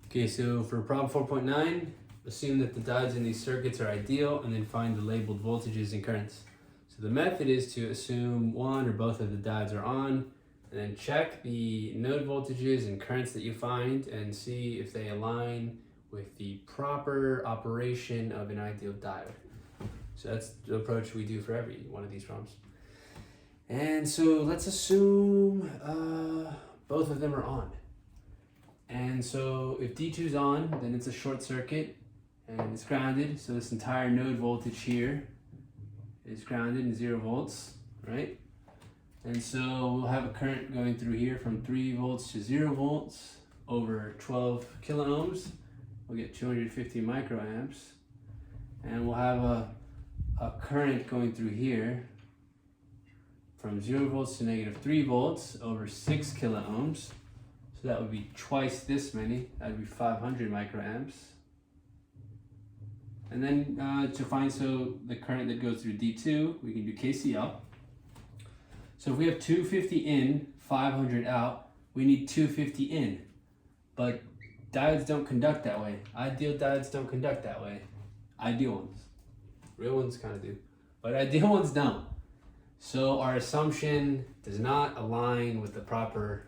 Okay, so for problem 4.9, assume that the diodes in these circuits are ideal and then find the labeled voltages and currents. So the method is to assume one or both of the diodes are on and then check the node voltages and currents that you find and see if they align with the proper operation of an ideal diode. So that's the approach we do for every one of these problems. And so let's assume both of them are on. And so if D2 is on, then it's a short circuit and it's grounded. So this entire node voltage here is grounded in 0 volts, right? And so we'll have a current going through here from 3 volts to 0 volts over 12 kilo ohms. We'll get 250 microamps. And we'll have a current going through here from 0 volts to negative 3 volts over 6 kilo ohms. So that would be twice this many. That would be 500 microamps. And then to find the current that goes through D2, we can do KCL. So if we have 250 in, 500 out, we need 250 in. But diodes don't conduct that way. Ideal diodes don't conduct that way. Ideal ones. Real ones kind of do. But ideal ones don't. So our assumption does not align with the proper,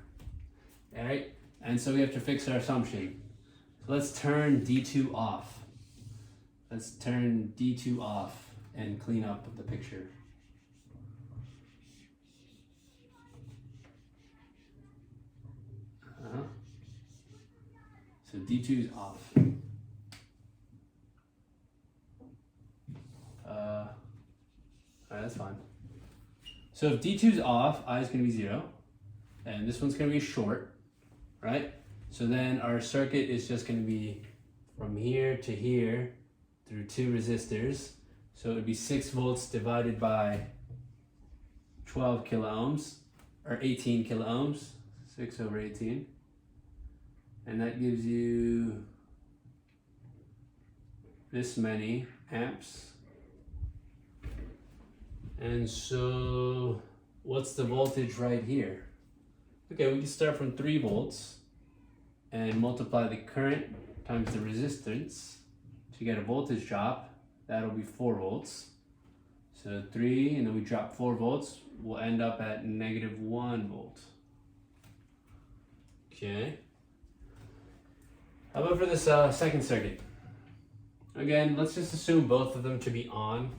all right? And so we have to fix our assumption. So let's turn D2 off. Let's turn D2 off and clean up the picture. So D2 is off. Alright, that's fine. So if D2 is off, I is going to be 0. And this one's going to be short, right? So then our circuit is just going to be from here to here through 2 resistors. So it would be 6 volts divided by 12 kilo ohms, or 18 kilo ohms, 6 over 18. And that gives you this many amps. And so what's the voltage right here? Okay, we can start from 3 volts and multiply the current times the resistance to get a voltage drop. That'll be 4 volts. So 3, and then we drop 4 volts, we'll end up at negative 1 volt. Okay. How about for this second circuit? Again, let's just assume both of them to be on.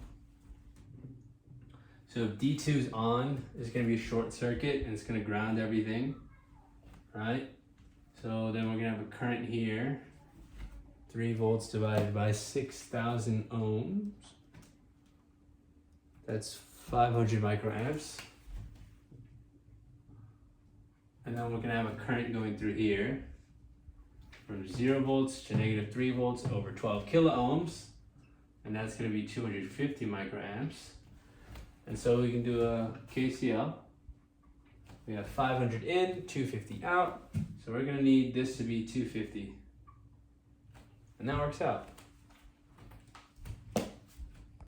So if D2 is on, it's going to be a short circuit and it's going to ground everything, right? So then we're going to have a current here, 3 volts divided by 6,000 ohms. That's 500 microamps. And then we're going to have a current going through here from 0 volts to negative 3 volts over 12 kilo ohms. And that's going to be 250 microamps. And so we can do a KCL. We have 500 in, 250 out. So we're going to need this to be 250. And that works out.